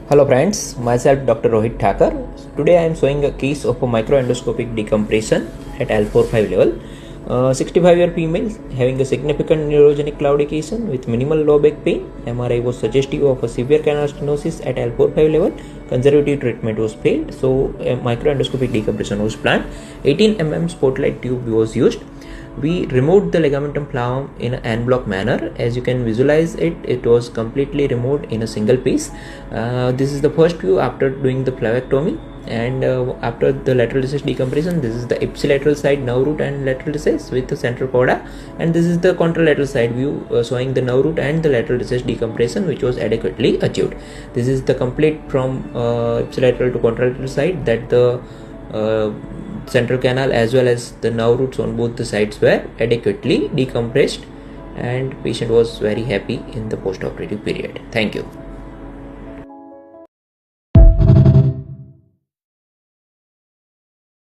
Hello friends, myself Dr. Rohit Thakur. Today I am showing a case of a microendoscopic decompression at L4-5 level. 65-year female having a significant neurogenic claudication with minimal low back pain. MRI was suggestive of a severe canal stenosis at L4-5 level. Conservative treatment was failed, so a microendoscopic decompression was planned. 18 mm spotlight tube was used. We removed the ligamentum flavum in an en bloc manner. As you can visualize it was completely removed in a single piece. This is the first view after doing the flavectomy, and after the lateral recess decompression. This is the ipsilateral side nerve root and lateral recess with the central chorda, and this is the contralateral side view showing the nerve root and the lateral recess decompression, which was adequately achieved. This is the complete from ipsilateral to contralateral side, that the central canal as well as the nerve roots on both the sides were adequately decompressed, and patient was very happy in the post-operative period. Thank you.